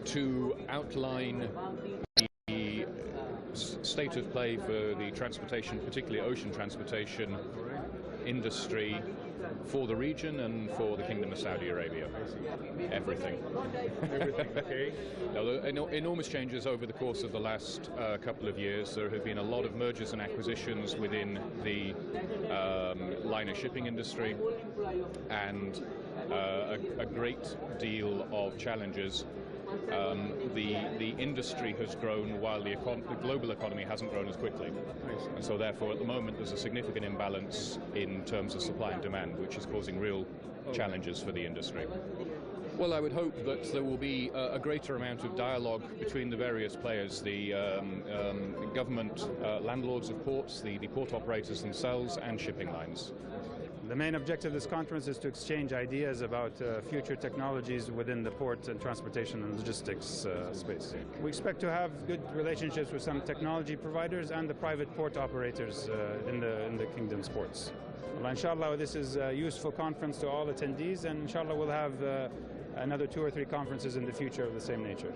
to outline the state of play for the transportation, particularly ocean transportation industry for the region and for the Kingdom of Saudi Arabia. Everything. Everything, okay. Now, there are enormous changes over the course of the last couple of years. There have been a lot of mergers and acquisitions within the liner shipping industry, and a great deal of challenges. The industry has grown while the global economy hasn't grown as quickly. And so therefore at the moment there's a significant imbalance in terms of supply and demand, which is causing real challenges for the industry. Well, I would hope that there will be a greater amount of dialogue between the various players, the government, landlords of ports, the port operators themselves, and shipping lines. The main objective of this conference is to exchange ideas about future technologies within the port and transportation and logistics space. We expect to have good relationships with some technology providers and the private port operators in the Kingdom's ports. Well, inshallah, this is a useful conference to all attendees, and inshallah we'll have another 2 or 3 conferences in the future of the same nature.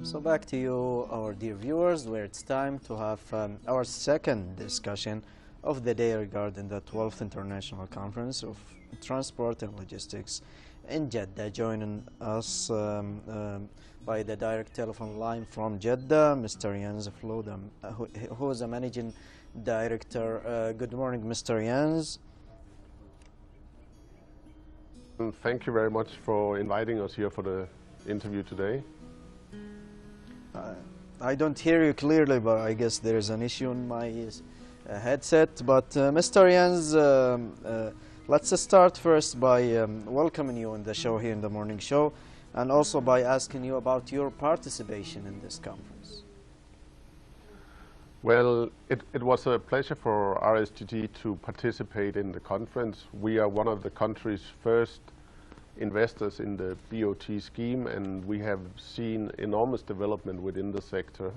So back to you, our dear viewers, where it's time to have our second discussion of the day regarding the 12th International Conference of Transport and Logistics in Jeddah. Joining us by the direct telephone line from Jeddah, Mr. Jens Floe, who is a Managing Director. Good morning, Mr. Jens. Thank you very much for inviting us here for the interview today. I don't hear you clearly, but I guess there is an issue in my headset. But Mr. Jens, let's start first by welcoming you on the show here in the morning show, and also by asking you about your participation in this conference. Well, it was a pleasure for RSGT to participate in the conference. We are one of the country's first investors in the BOT scheme, and we have seen enormous development within the sector.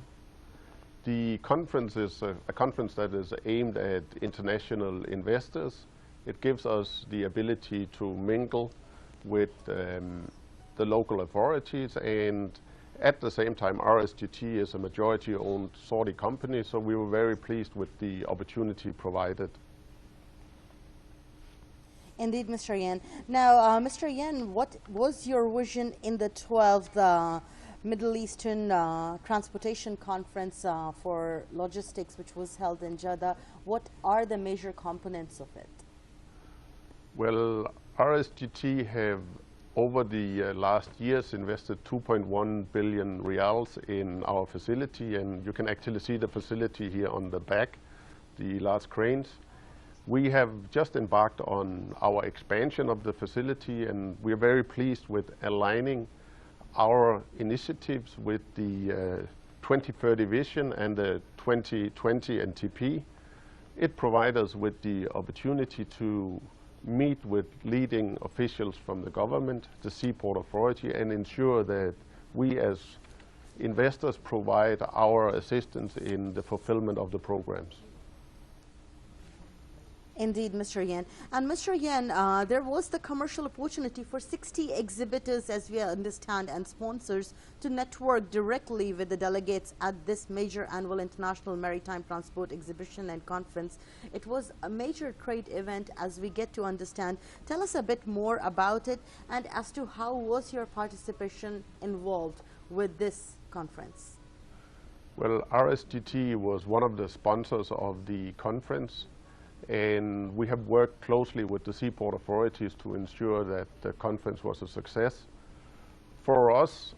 The conference is a conference that is aimed at international investors. It gives us the ability to mingle with the local authorities, and at the same time RSGT is a majority-owned Saudi company, so we were very pleased with the opportunity provided. Indeed, Mr. Yen. Now, Mr. Yen, what was your vision in the 12th Middle Eastern Transportation Conference for Logistics, which was held in Jeddah? What are the major components of it? Well, RSGT have over the last years invested 2.1 billion riyals in our facility, and you can actually see the facility here on the back, the large cranes. We have just embarked on our expansion of the facility, and we are very pleased with aligning our initiatives with the 2030 vision and the 2020 NTP. It provides us with the opportunity to meet with leading officials from the government, the Seaport Authority, and ensure that we as investors provide our assistance in the fulfillment of the programs. Indeed, Mr. Yen. And Mr. Yen, there was the commercial opportunity for 60 exhibitors, as we understand, and sponsors to network directly with the delegates at this major annual International Maritime Transport Exhibition and Conference. It was a major trade event, as we get to understand. Tell us a bit more about it, and as to how was your participation involved with this conference? Well, RSGT was one of the sponsors of the conference, and we have worked closely with the seaport authorities to ensure that the conference was a success. For us,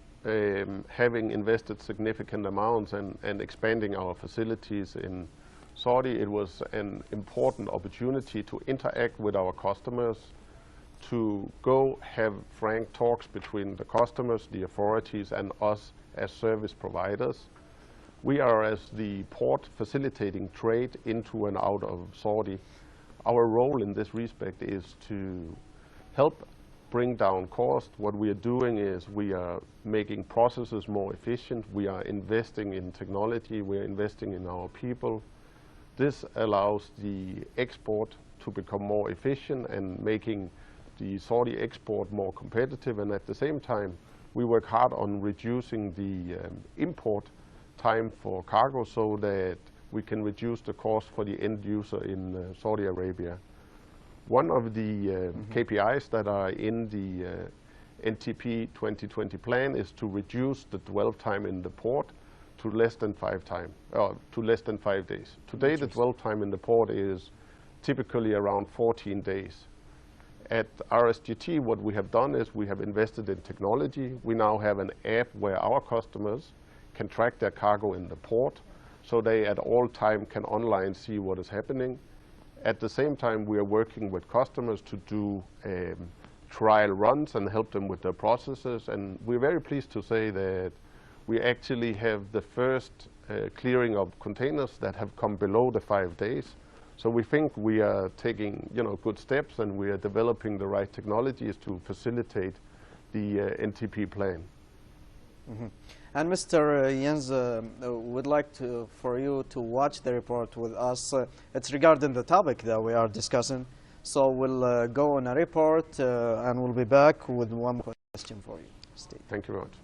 having invested significant amounts and expanding our facilities in Saudi, it was an important opportunity to interact with our customers, to go have frank talks between the customers, the authorities, and us as service providers. We are, as the port, facilitating trade into and out of Saudi. Our role in this respect is to help bring down cost. What we are doing is we are making processes more efficient. We are investing in technology. We are investing in our people. This allows the export to become more efficient and making the Saudi export more competitive. And at the same time, we work hard on reducing the import time for cargo so that we can reduce the cost for the end user in Saudi Arabia. One of the KPIs that are in the NTP 2020 plan is to reduce the dwell time in the port to less than 5 days. Today, the dwell time in the port is typically around 14 days. At RSGT, what we have done is we have invested in technology. We now have an app where our customers can track their cargo in the port, so they at all time can online see what is happening. At the same time, we are working with customers to do trial runs and help them with their processes. And we're very pleased to say that we actually have the first clearing of containers that have come below the 5 days. So we think we are taking, good steps, and we are developing the right technologies to facilitate the NTP plan. Mm-hmm. And Mr. Jens, would like for you to watch the report with us. It's regarding the topic that we are discussing. So we'll go on a report and we'll be back with one question for you. Stay. Thank you very much.